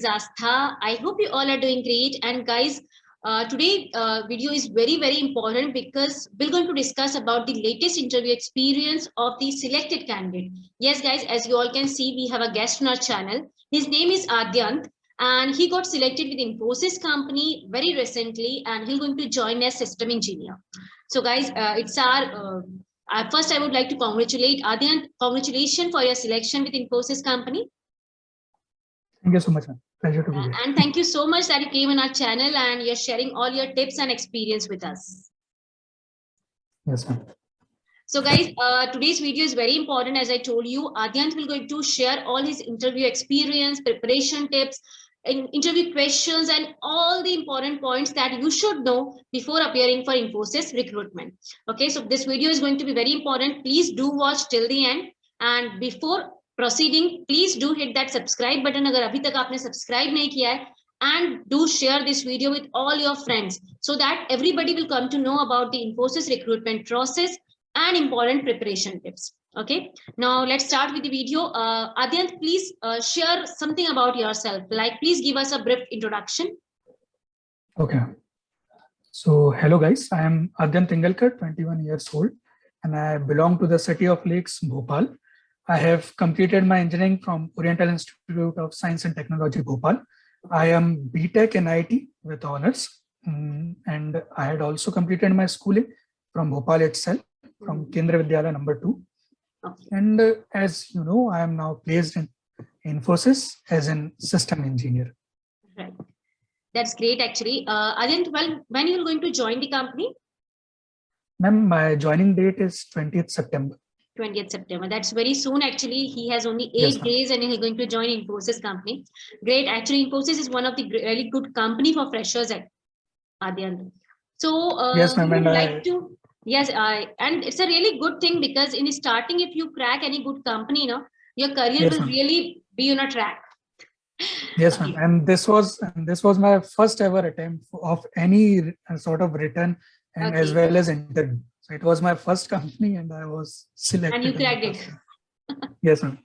Astha. I hope you all are doing great. And guys, today video is very important because we're going to discuss about the latest interview experience of the selected candidate. Yes, guys, as you all can see, we have a guest on our channel. His name is Adyant, and he got selected with Infosys company very recently, and he's going to join as system engineer. So, guys, it's our first. I would like to congratulate Adyant. Congratulations for your selection with Infosys company. Thank you so much, ma'am. Pleasure to be here. And thank you so much that you came on our channel and you're sharing all your tips and experience with us. Yes, ma'am. So guys, today's video is very important. As I told you, Adyant will going to share all his interview experience, preparation tips, interview questions, and all the important points that you should know before appearing for Infosys recruitment. Okay, so this video is going to be very important. Please do watch till the end. And before proceeding, please do hit that subscribe button अगर अभी तक आपने subscribe नहीं किया है, and do share this video with all your friends so that everybody will come to know about the Infosys recruitment process and important preparation tips. Okay, now let's start with the video. Adyant, please share something about yourself. Like, please give us a brief introduction. Okay. So, hello guys. I am Adyant Tingalkar, 21 years old, and I belong to the city of Lakes, Bhopal. I have completed my engineering from Oriental Institute of Science and Technology, Bhopal. I am BTech in IT with honors, and I had also completed my schooling from Bhopal itself, from Kendra Vidyalaya number 2. Okay. And as you know, I am now placed in Infosys as an system engineer. Right. That's great, actually. Adyant, well, when are you going to join the company? Ma'am, my joining date is 20th September. 20th September. That's very soon. Actually, he has only 8 Yes, days and he's going to join Infosys company. Great. Actually, Infosys is one of the really good company for freshers at Adyant. So yes, ma'am, would like to, yes, and it's a really good thing because in starting, if you crack any good company, you know, your career yes, will really be on a track. Yes, ma'am. And this was my first ever attempt of any sort of written and as well as interview. So it was my first company and I was selected. And you cracked it. Yes, ma'am.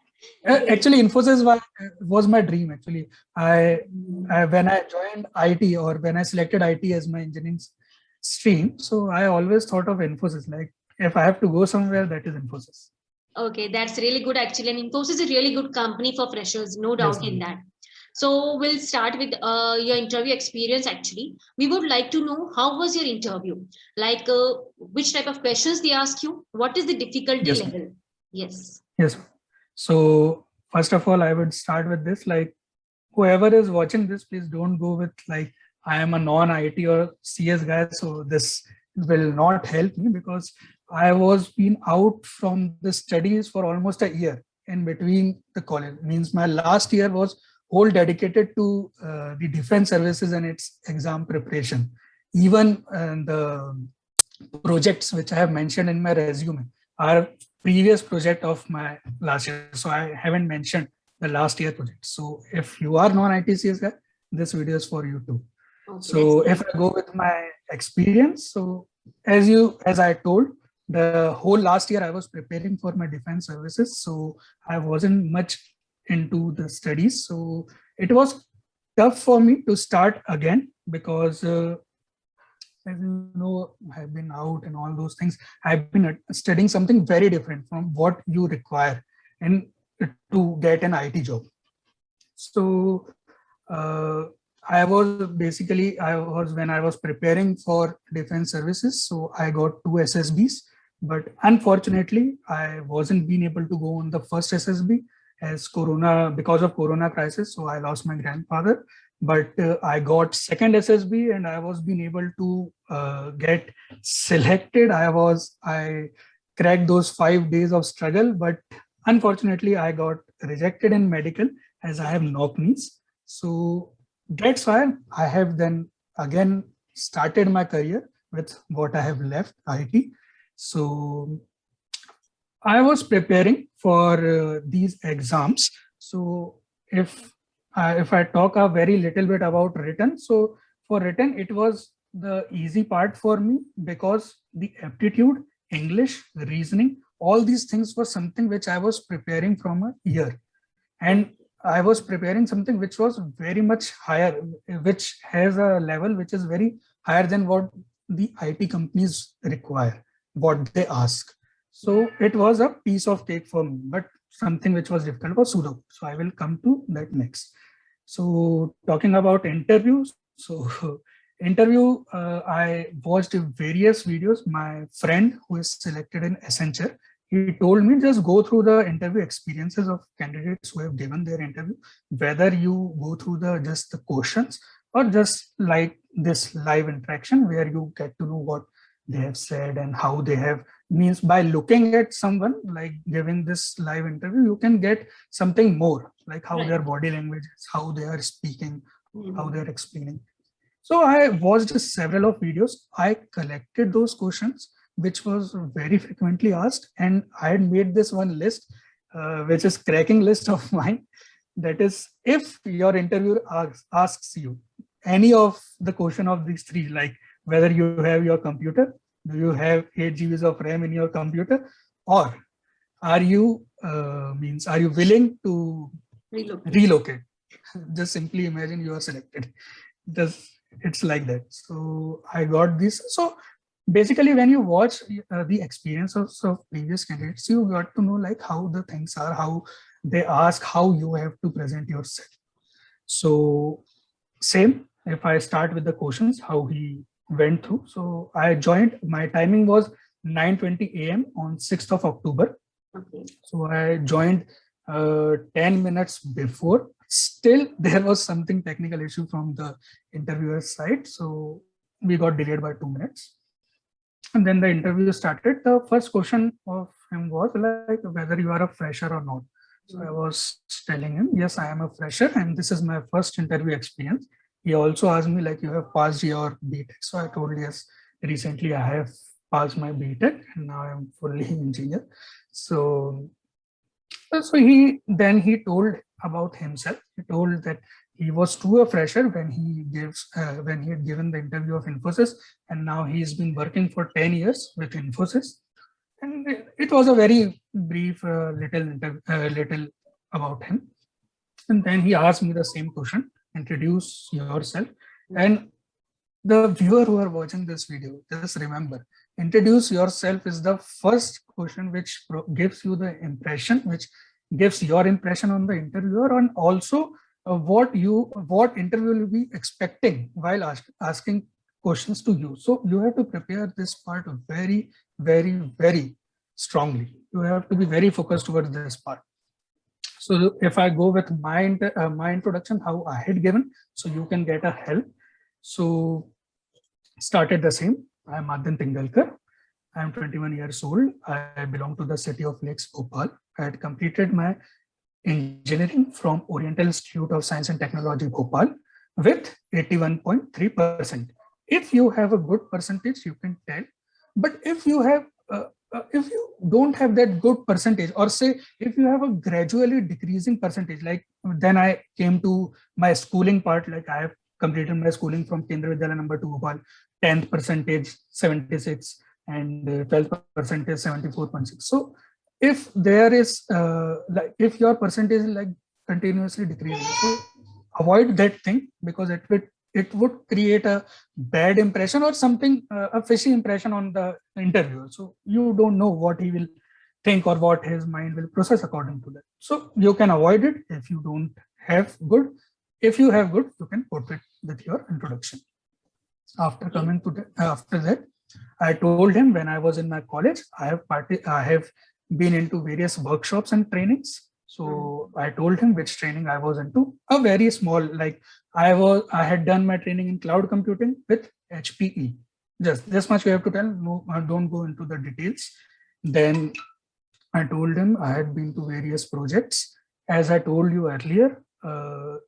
Actually, Infosys was my dream. Actually, I when I joined IT or when I selected IT as my engineering stream, so I always thought of Infosys. Like if I have to go somewhere, that is Infosys. Okay, that's really good actually. And Infosys is a really good company for freshers, no doubt in that. So we'll start with your interview experience. Actually, we would like to know how was your interview? Like which type of questions they ask you? What is the difficulty level? Yes. Yes. So first of all, I would start with this. Like whoever is watching this, please don't go with like I am a non-IT or CS guy, so this will not help me because I was been out from the studies for almost a year in between the college. Means my last year was whole dedicated to the defense services and its exam preparation. Even the projects which I have mentioned in my resume are previous project of my last year. So I haven't mentioned the last year project. So if you are non-IT CS guy, this video is for you too. Okay, so if I go with my experience, so as I told, the whole last year I was preparing for my defense services. So I wasn't much into the studies. So it was tough for me to start again because as you know, I've been out and all those things. I've been studying something very different from what you require and to get an IT job. So I was when I was preparing for defense services. So I got 2 SSBs, but unfortunately I wasn't being able to go on the first SSB because of Corona crisis. So I lost my grandfather. But I got second SSB and I was being able to get selected. I cracked those 5 days of struggle, but unfortunately I got rejected in medical as I have knock knees. So that's why I have then again started my career with what I have left IT. So I was preparing for these exams. So if I talk a very little bit about written, so for written, it was the easy part for me because the aptitude, English, reasoning, all these things were something which I was preparing from a year. And I was preparing something which was very much higher, which has a level which is very higher than what the IT companies require, what they ask. So it was a piece of cake for me, but something which was difficult was pseudo. So I will come to that next. So talking about interviews, so interview, I watched various videos. My friend who is selected in Accenture, he told me just go through the interview experiences of candidates who have given their interview, whether you go through the just the questions or just like this live interaction where you get to know what they have said and how they have, means by looking at someone like giving this live interview, you can get something more like how their body language is, how they are speaking, how they are explaining. So I watched several of videos. I collected those questions which was very frequently asked, and I had made this one list, which is cracking list of mine. That is, if your interviewer asks you any of the question of these three, like whether you have your computer, do you have 8 GBs of RAM in your computer, or are you are you willing to relocate? Just simply imagine you are selected. Just it's like that. So I got this. So basically, when you watch the experiences of previous candidates, you got to know like how the things are, how they ask, how you have to present yourself. So same, if I start with the questions, how he went through. So I joined, my timing was 9:20 a.m. on 6th of October. Okay. So I joined 10 minutes before. Still, there was something technical issue from the interviewer's side. So we got delayed by 2 minutes. And then the interview started. The first question of him was like whether you are a fresher or not. So I was telling him, yes, I am a fresher and this is my first interview experience. He also asked me like, you have passed your BTech. So I told, yes, recently I have passed my BTech and now I'm fully engineer. So he told about himself. He told that he was too a fresher when he had given the interview of Infosys, and now he's been working for 10 years with Infosys. And it was a very brief little about him. And then he asked me the same question: introduce yourself. And the viewer who are watching this video, just remember, introduce yourself is the first question which gives you the impression, which gives your impression on the interviewer, and also what interview will be expecting while asking questions to you. So you have to prepare this part very, very, very strongly. You have to be very focused towards this part. So if I go with my introduction, how I had given, so you can get a help. So started the same. I am Adyan Tingalkar. I am 21 years old. I belong to the city of Lakes, Bhopal. I had completed my engineering from Oriental Institute of Science and Technology, Bhopal, with 81.3%. If you have a good percentage, you can tell. But if you don't have that good percentage, or say if you have a gradually decreasing percentage, like then I came to my schooling part, like I have completed my schooling from Kendra Vidyalaya number 2 Bhopal, 10th percentage 76 and 12th percentage 74.6. So if there is like if your percentage is like continuously decreasing, so avoid that thing, because it would create a bad impression or something, a fishy impression on the interviewer. So you don't know what he will think or what his mind will process according to that. So you can avoid it if you don't have good. If you have good, you can put it with your introduction. After coming to that, after that, I told him when I was in my college, I have been into various workshops and trainings. So I told him which training I was into. A very small, like I had done my training in cloud computing with HPE. Just this much you have to tell. No, don't go into the details. Then I told him I had been to various projects. As I told you earlier,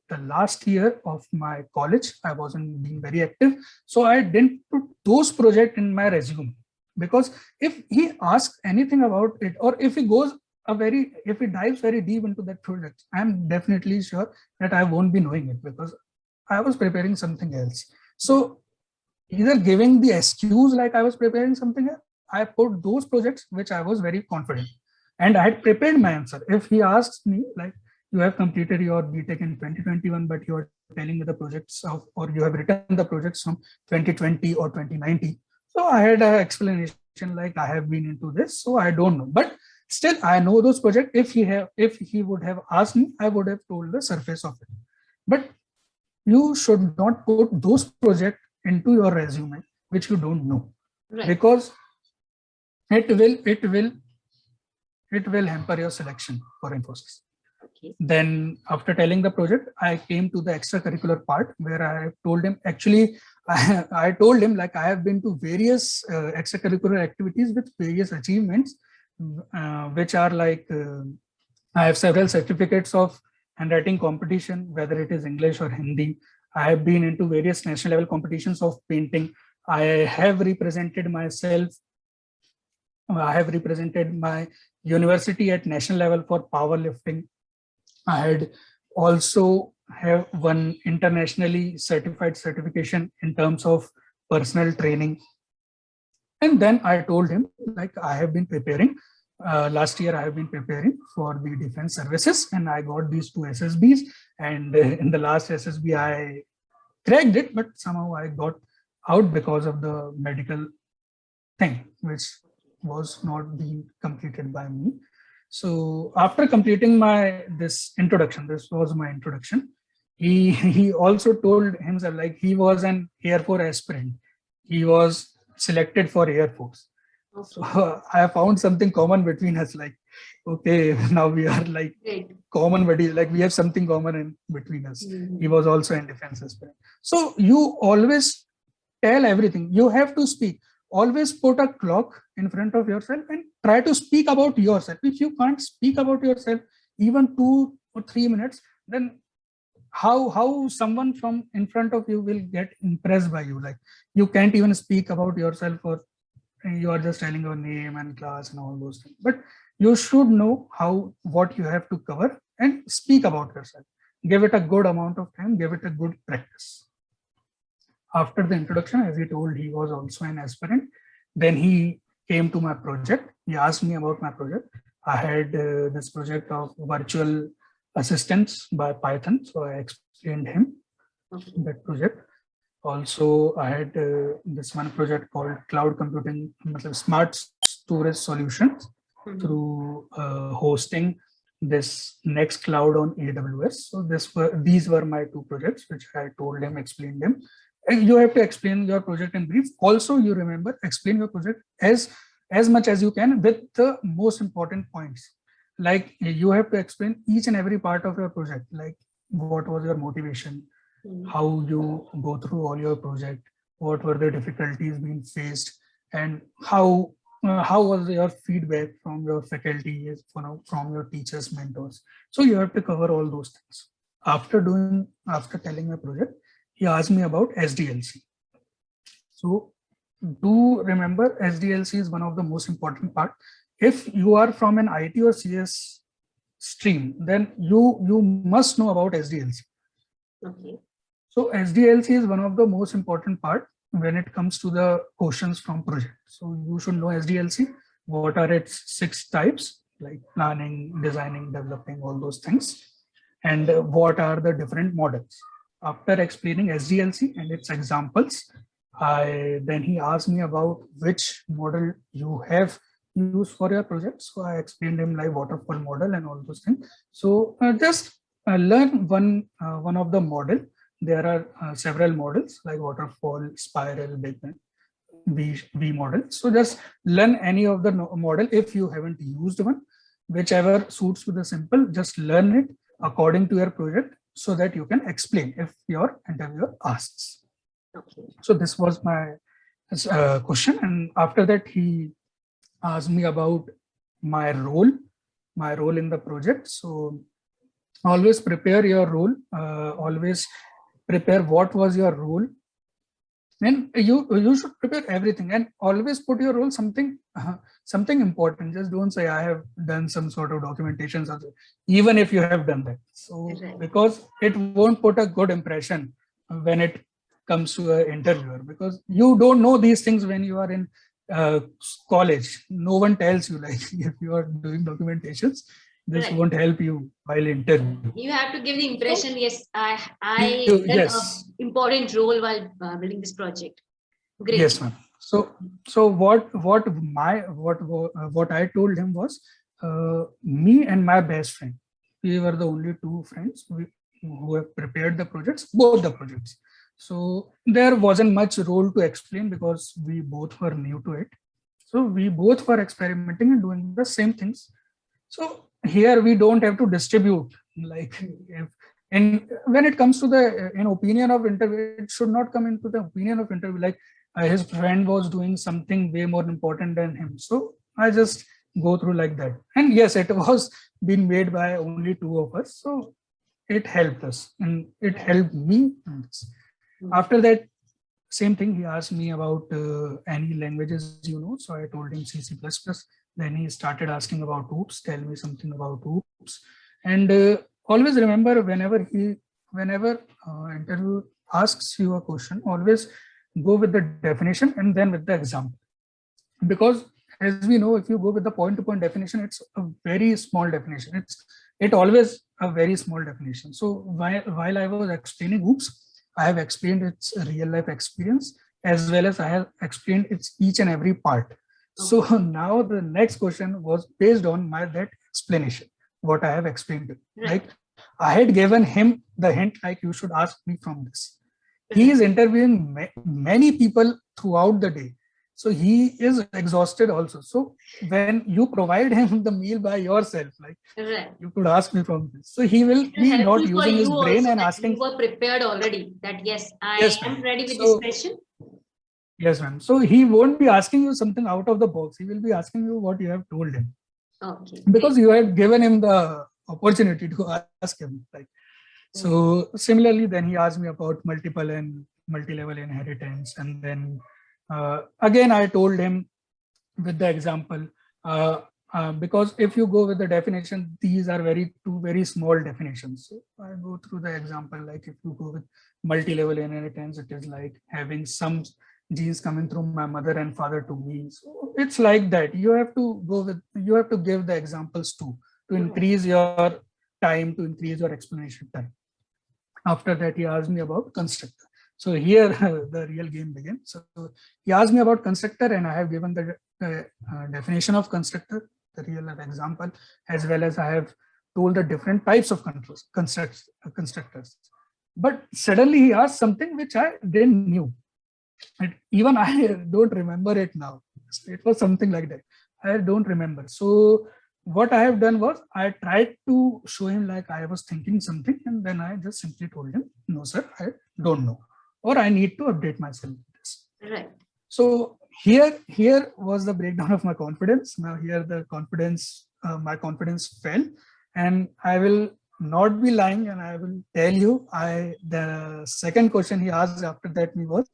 the last year of my college, I wasn't being very active. So I didn't put those projects in my resume, because if he asks anything about it, or if he dives very deep into that project, I'm definitely sure that I won't be knowing it because I was preparing something else. So either giving the excuse like I was preparing something else, I put those projects which I was very confident and I had prepared my answer. If he asks me like, you have completed your BTech in 2021, but you are telling me the projects of, or you have written the projects from 2020 or 2019. So I had an explanation like, I have been into this, so I don't know. But still, I know those projects. If he would have asked me, I would have told the surface of it. But you should not put those projects into your resume which you don't know, Right. because it will hamper your selection for Infosys. Okay. Then after telling the project, I came to the extracurricular part where I told him, actually, I told him like, I have been to various extracurricular activities with various achievements, which are like, I have several certificates of handwriting competition, whether it is English or Hindi. I have been into various national level competitions of painting. I have represented myself. I have represented my university at national level for powerlifting. I had also have one internationally certified certification in terms of personal training. And then I told him, like, I have been preparing. Last year, I have been preparing for the defense services, and I got these 2 SSBs. And in the last SSB, I cracked it, but somehow I got out because of the medical thing, which was not being completed by me. So after completing this introduction, this was my introduction. He also told himself like, he was an Air Force aspirant. He was selected for Air Force. Okay. So I found something common between us. Like, okay, now we are like Great. common buddies. Like, we have something common in between us. Mhm. He was also in defense aspirant. So you always tell everything. You have to speak. Always put a clock in front of yourself and try to speak about yourself. If you can't speak about yourself even 2 or 3 minutes, then how someone from in front of you will get impressed by you? Like, you can't even speak about yourself, or you are just telling your name and class and all those things. But you should know what you have to cover and speak about yourself. Give it a good amount of time, give it a good practice. After the introduction, as he told, he was also an aspirant. Then he came to my project. He asked me about my project. I had this project of virtual assistants by Python. So I explained him that project. Also, I had this one project called cloud computing, smart storage solutions through hosting this next cloud on AWS. So these were my 2 projects, which I told him, explained them. And you have to explain your project in brief. Also, you remember, explain your project as much as you can with the most important points. Like, you have to explain each and every part of your project, like what was your motivation, how you go through all your project, what were the difficulties being faced, and how was your feedback from your faculty, from your teachers, mentors. So you have to cover all those things. After telling my project, he asked me about Sdlc. So do remember, Sdlc is one of the most important part. If you are from an IT or CS stream, then you must know about Sdlc. Okay. So Sdlc is one of the most important part when it comes to the questions from project. So you should know Sdlc, what are its 6 types, like planning, designing, developing, all those things, and what are the different models. After explaining Sdlc and its examples, then he asked me about which model you have used for your project. So I explained him like waterfall model and all those things. So just learn one of the model. There are several models like waterfall, spiral, big V model. So just learn any of the model if you haven't used one, whichever suits you the simple. Just learn it according to your project so that you can explain if your interviewer asks. Okay. So this was my question, and after that he asked me about my role in the project. So always prepare your role. Always prepare what was your role, and you should prepare everything, and always put your role something important. Just don't say I have done some sort of documentation, even if you have done that. So because it won't put a good impression when it comes to an interviewer, because you don't know these things when you are in college. No one tells you, like, if you are doing documentations, this Right. won't help you while interview. You have to give the impression, So, yes, I done a yes, important role while building this project. Great. yes, ma'am. So what I told him was, me and my best friend, we were the only two friends who have prepared the projects, both the projects. So there wasn't much role to explain because we both were new to it. So we both were experimenting and doing the same things. So here we don't have to distribute, like, if, and when it comes to the in opinion of interview, it should not come into the opinion of interview, like his friend was doing something way more important than him. So I just go through like that. And yes, it was being made by only two of us. So it helped us and it helped me in this. After that, same thing, he asked me about any languages, so I told him C++. Then he started asking about oops, tell me something about oops. And always remember, whenever interview asks you a question, always go with the definition and then with the example. Because as we know, if you go with the point-to-point definition, it's a very small definition. It always a very small definition. So while I was explaining oops, I have explained its real life experience, as well as I have explained its each and every part. So now the next question was based on that explanation, what I have explained. Like I had given him the hint, like you should ask me from this. He is interviewing many people throughout the day. So he is exhausted also. So when you provide him the meal by yourself, like you could ask me from this. So he will be not using his brain and asking. You were prepared already that yes, Yes, am ready with this question. Yes, ma'am. So he won't be asking you something out of the box. He will be asking you what you have told him. Okay. Because you have given him the opportunity to ask him. Like, so similarly, then he asked me about multiple and multi-level inheritance. And then again, I told him with the example, because if you go with the definition, these are two very small definitions. So I go through the example, like if you go with multi-level inheritance, it is like having some genes coming through my mother and father to me. So it's like that. You have to give the examples too, to increase your time, to increase your explanation time. After that, he asked me about constructor. So here the real game begins. So he asked me about constructor, and I have given the definition of constructor, the real life example, as well as I have told the different types of constructors. But suddenly he asked something which I didn't knew. And even I don't remember it now. It was something like that. I don't remember. So what I have done was I tried to show him like I was thinking something, and then I just simply told him, no, sir, I don't know, or I need to update myself with this. Right. So here was the breakdown of my confidence. Now here the confidence, my confidence fell, and I will not be lying, and I will tell you, the second question he asked after that me was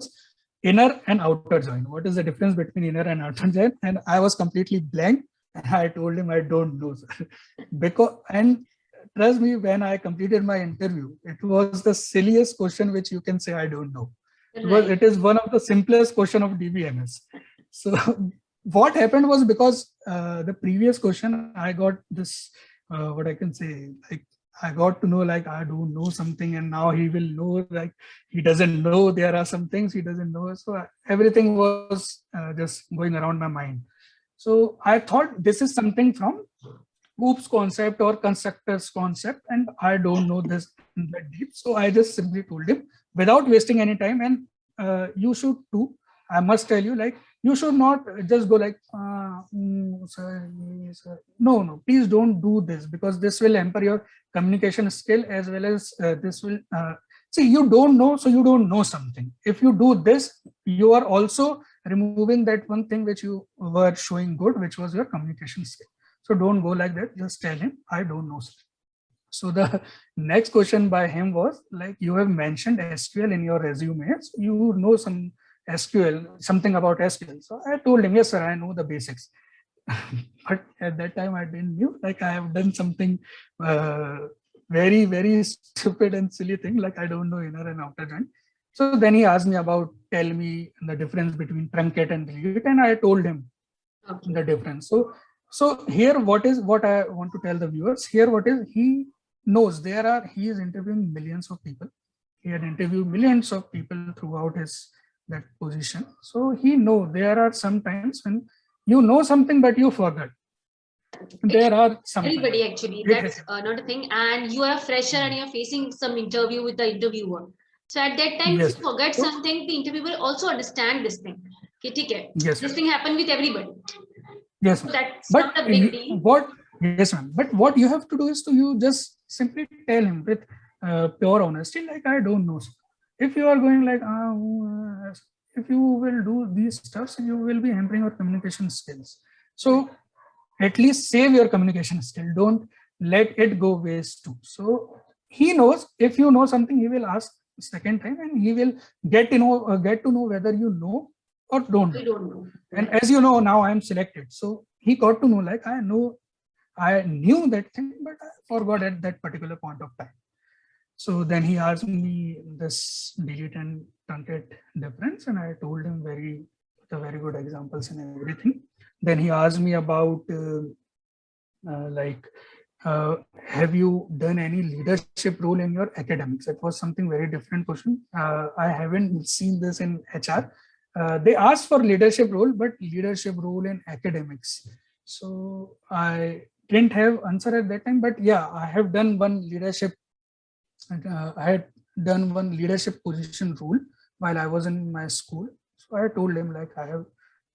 inner and outer join. What is the difference between inner and outer join? And I was completely blank. And I told him I don't know, sir. And trust me, when I completed my interview, it was the silliest question which you can say I don't know. Because it is one of the simplest question of DBMS. So what happened was, because the previous question I got this, what I can say, like I got to know like I don't know something, and now he will know like he doesn't know there are some things he doesn't know. So everything was just going around my mind. So I thought this is something from oops concept or constructors concept, and I don't know this in that deep. So I just simply told him without wasting any time, and you should too. I must tell you, like, you should not just go like, sir, no, please don't do this, because this will hamper your communication skill, as well as this will, see, you don't know, so you don't know something. If you do this, you are also removing that one thing which you were showing good, which was your communication skill. So don't go like that. Just tell him, I don't know. So the next question by him was like, you have mentioned SQL in your resume. So you know some SQL, something about SQL. So I told him, yes, sir, I know the basics. But at that time I didn't knew, like I have done something very, very stupid and silly thing. Like I don't know inner and outer join. So then he asked me about, tell me the difference between truncate and delete. And I told him the difference. So So here, what I want to tell the viewers here, what is he knows he is interviewing millions of people. He had interviewed millions of people throughout that position. So he know there are some times when you know something but you forget. There are some everybody actually. That's not a thing. And you are a fresher and you're facing some interview with the interviewer. So at that time, if you forget something, the interviewer will also understand this thing. Okay, yes, this thing happened with everybody. Yes, so that's but not a big deal. Yes, ma'am. But what you have to do is you just simply tell him with pure honesty, like, I don't know. If you are going like, if you will do these stuffs, you will be hampering your communication skills. So at least save your communication skill. Don't let it go waste too. So he knows, if you know something, he will ask second time and he will get to know whether you know or don't know. And as you know, now I am selected. So he got to know, like, I knew that thing, but I forgot at that particular point of time. So then he asked me this delete and truncate difference, and I told him very good examples and everything. Then he asked me about have you done any leadership role in your academics? It was something very different question. I haven't seen this in HR. They asked for leadership role, but leadership role in academics. So I didn't have answer at that time, but yeah, I have done one leadership. I had done one leadership position role while I was in my school. So I told him, like, I have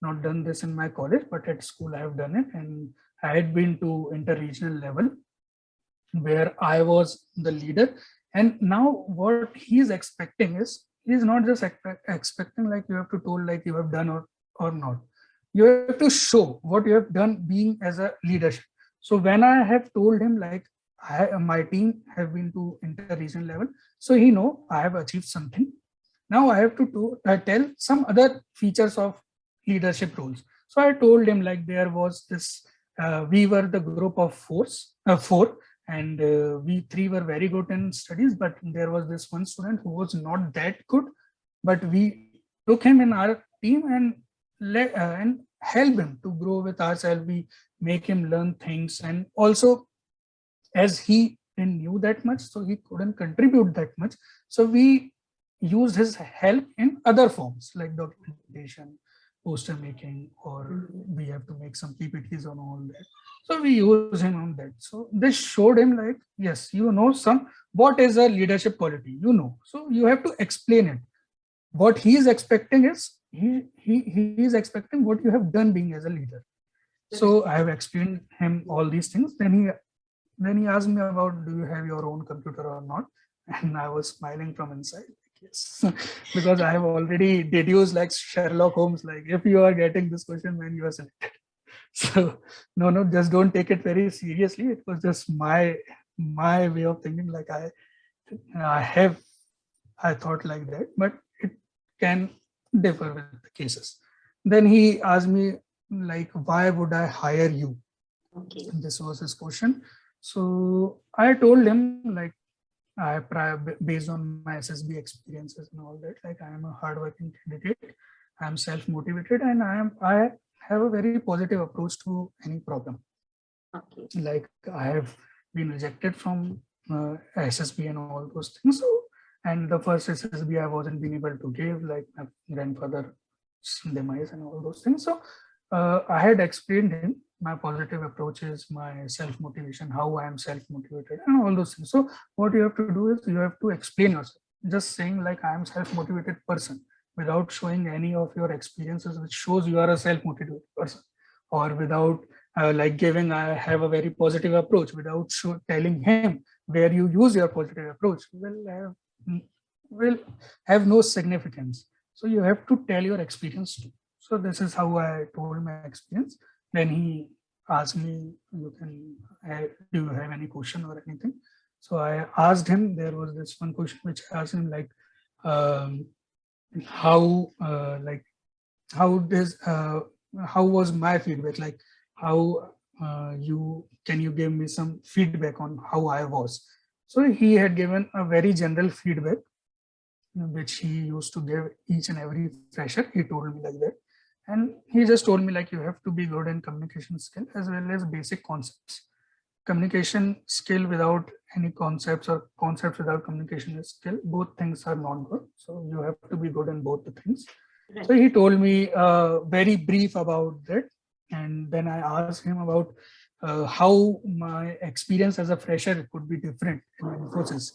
not done this in my college, but at school I have done it, and I had been to inter-regional level where I was the leader. And now what he's expecting is, he's not just expecting like you have to told like you have done or not. You have to show what you have done being as a leadership. So when I have told him like my team have been to inter-regional level, so he know I have achieved something. Now I have to tell some other features of leadership roles. So I told him like there was this, we were the group of four, and we three were very good in studies, but there was this one student who was not that good, but we took him in our team and help him to grow with ourselves. We make him learn things, and also as he didn't knew that much, so he couldn't contribute that much. So we used his help in other forms like documentation, poster making, or we have to make some PPTs on all that. So we use him on that. So this showed him like, yes, you know what is a leadership quality, so you have to explain it. What he is expecting is he is expecting what you have done being as a leader. So I have explained him all these things. Then he asked me about, do you have your own computer or not? And I was smiling from inside, like, yes, because I have already deduced like Sherlock Holmes, like if you are getting this question when you are selected. So no, just don't take it very seriously. It was just my way of thinking. Like I thought like that, but it can differ with the cases. Then he asked me like, why would I hire you? Okay. This was his question. So I told him like, based on my SSB experiences and all that, like I am a hardworking candidate, I am self-motivated, and I have a very positive approach to any problem. Okay. Like I have been rejected from SSB and all those things. So, and the first SSB I wasn't being able to give, like my grandfather's demise and all those things. So I had explained him my positive approaches, my self-motivation, how I am self-motivated, and all those things. So what you have to do is you have to explain yourself. Just saying like I am self-motivated person without showing any of your experiences, which shows you are a self-motivated person, or without like giving I have a very positive approach, without telling him where you use your positive approach, will have no significance. So you have to tell your experience too. So this is how I told my experience. Then he asked me, do you have any question or anything? So I asked him, there was this one question which I asked him like, how was my feedback? Like how can you give me some feedback on how I was? So he had given a very general feedback, which he used to give each and every fresher. He told me like that. And he just told me like, you have to be good in communication skill as well as basic concepts. Communication skill without any concepts or concepts without communication skill, both things are not good. So you have to be good in both the things. Right. So he told me very brief about that. And then I asked him about how my experience as a fresher could be different in Infosys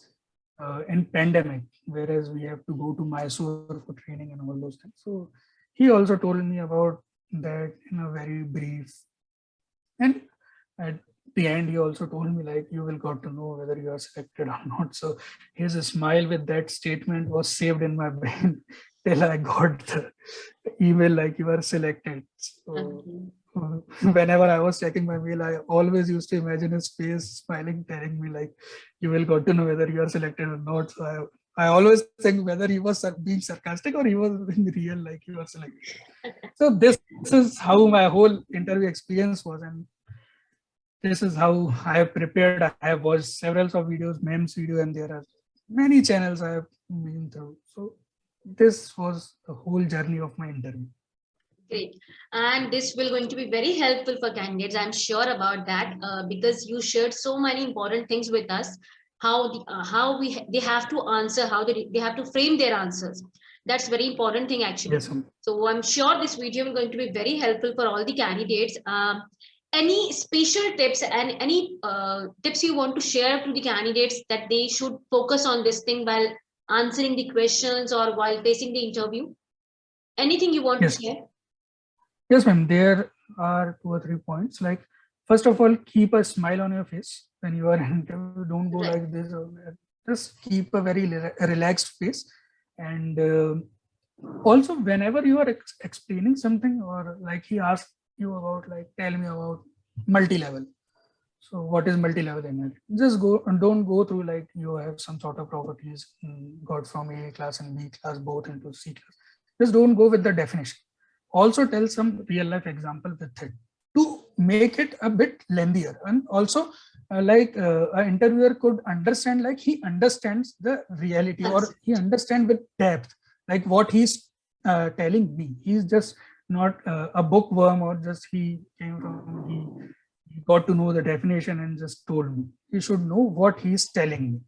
in pandemic, whereas we have to go to Mysore for training and all those things. So he also told me about that in a very brief. And at the end, he also told me like, you will got to know whether you are selected or not. So his smile with that statement was saved in my brain till I got the email like, you are selected. So whenever I was checking my mail, I always used to imagine his face smiling, telling me like, you will got to know whether you are selected or not. So I always think whether he was being sarcastic or he was being real, like he was selected. So this is how my whole interview experience was, and this is how I have prepared. I have watched several of videos, memes video, and there are many channels I have been through. So this was the whole journey of my interview. Great. And this will going to be very helpful for candidates. I'm sure about that because you shared so many important things with us. How they have to answer, how they have to frame their answers. That's very important thing actually. Yes, so I'm sure this video is going to be very helpful for all the candidates. Any special tips and any tips you want to share to the candidates that they should focus on this thing while answering the questions or while facing the interview? Anything you want to share? Yes, ma'am. There are 2 or 3 points. Like, first of all, keep a smile on your face when you are in interview. Don't go like this. Just keep a very relaxed face. And also, whenever you are explaining something, or like he asked you about, like, tell me about multi-level. So what is multi-level in it? Just go and don't go through like you have some sort of properties got from A class and B class both into C class. Just don't go with the definition. Also tell some real life example with it to make it a bit lengthier. And also an interviewer could understand, like he understands the reality or he understands with depth, like what he's telling me. He's just not a bookworm or just he came from, he got to know the definition and just told me. He should know what he's telling me.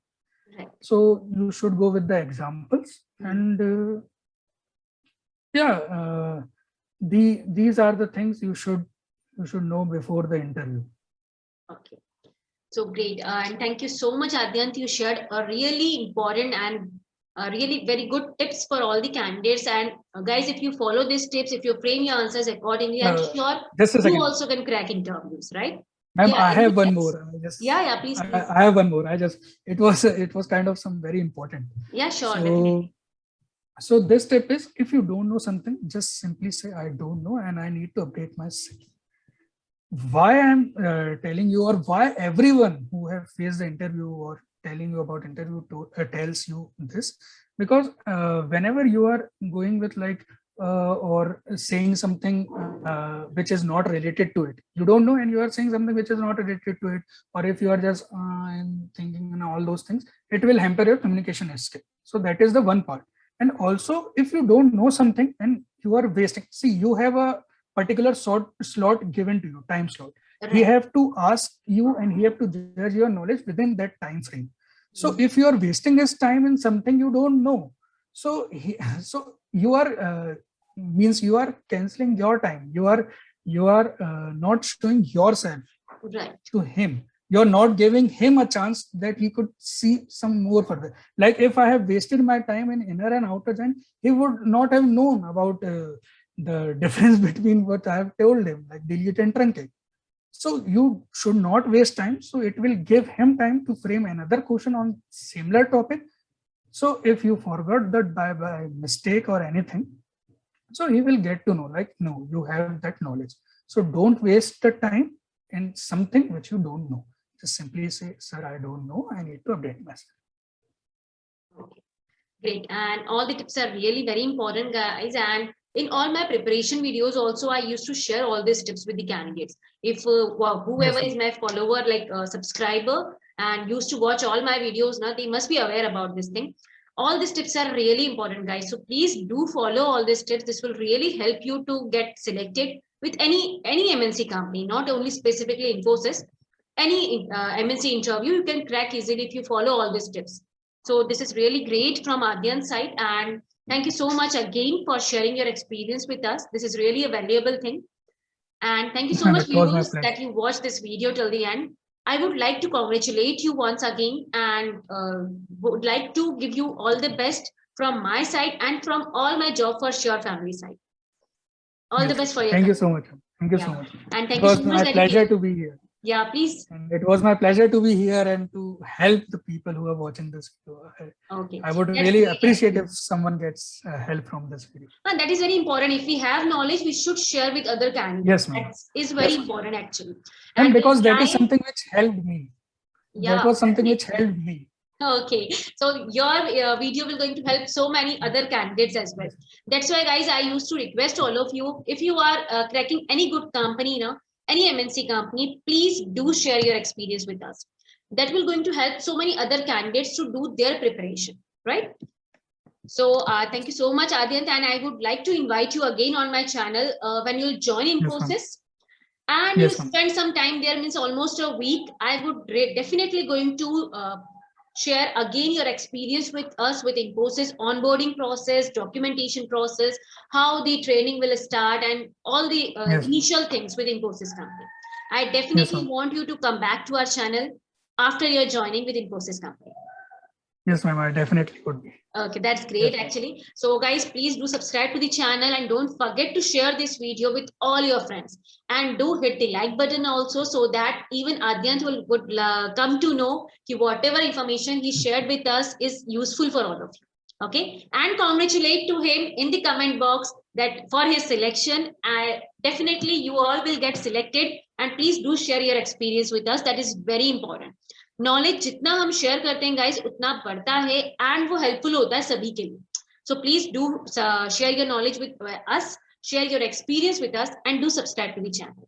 Right. So you should go with the examples and these are the things you should know before the interview. Okay, so great, and thank you so much, Adyant. You shared a really important and really very good tips for all the candidates. And guys, if you follow these tips, if you frame your answers accordingly, I'm sure you also can crack interviews, right? Ma'am, I have one more. Please. I have one more. It was kind of some very important. Yeah, sure, definitely. So this tip is, if you don't know something, just simply say, I don't know and I need to update myself. Why I'm telling you, or why everyone who have faced the interview or telling you about interview tells you this, because whenever you are going with like or saying something which is not related to it, you don't know, and you are saying something which is not related to it, or if you are just I'm thinking and all those things, it will hamper your communication skill. So that is the one part. And also, if you don't know something and you are wasting, see, you have a particular slot given to you, time slot. He have to ask you and he have to judge your knowledge within that time frame. So if you are wasting his time in something you don't know, so you are means you are canceling your time. You are not showing yourself to him. You're not giving him a chance that he could see some more further. Like if I have wasted my time in inner and outer join, he would not have known about the difference between what I have told him, like delete and truncate. So you should not waste time. So it will give him time to frame another question on similar topic. So if you forgot that by mistake or anything, so he will get to know, like, no, you have that knowledge. So don't waste the time in something which you don't know. Just simply say, sir, I don't know, I need to update myself. Okay. Great. And all the tips are really very important, guys. And in all my preparation videos also, I used to share all these tips with the candidates. If whoever is my follower, like subscriber, and used to watch all my videos now, they must be aware about this thing. All these tips are really important, guys. So please do follow all these tips. This will really help you to get selected with any MNC company, not only specifically Infosys. Any MNC interview you can crack easily if you follow all these tips. So this is really great from Adyan's side, and thank you so much again for sharing your experience with us. This is really a valuable thing. And thank you so much, It was my viewers, pleasure. that you watched this video till the end. I would like to congratulate you once again, and would like to give you all the best from my side and from all my Job for Sure family side. All the best for your Thank you family. so much. Thank you so Yeah. much. And thank It you was so much my that you pleasure came. to be here. Yeah, please. And it was my pleasure to be here and to help the people who are watching this video. Okay. I would That's really great, appreciate actually. if someone gets help from this video. And that is very important. If we have knowledge, we should share with other candidates. Yes, ma'am. That is very important, actually. And And because we'll that is try. something which helped me. Yeah, That was something which definitely. helped me. Okay, so your video will going to help so many other candidates as well. That's why, guys, I used to request all of you, if you are cracking any good company, any MNC company, please do share your experience with us. That will going to help so many other candidates to do their preparation, right? So thank you so much, Adyant, and I would like to invite you again on my channel when you'll join Infosys. And you spend some time there, means almost a week. I would definitely going to share again your experience with us with Infosys onboarding process, documentation process, how the training will start, and all the initial things with Infosys company. I definitely want you to come back to our channel after you're joining with Infosys company. Yes, ma'am, I definitely would be. Okay, that's great, actually. So guys, please do subscribe to the channel, and don't forget to share this video with all your friends, and do hit the like button also, so that even Adyant would come to know that whatever information he shared with us is useful for all of you. Okay, and congratulate to him in the comment box that for his selection. Definitely you all will get selected, and please do share your experience with us. That is very important. Knowledge जितना हम share करते हैं guys, उतना बढ़ता है, and वो helpful होता है सभी के लिए. So please do share your knowledge with us, share your experience with us, and do subscribe to the channel.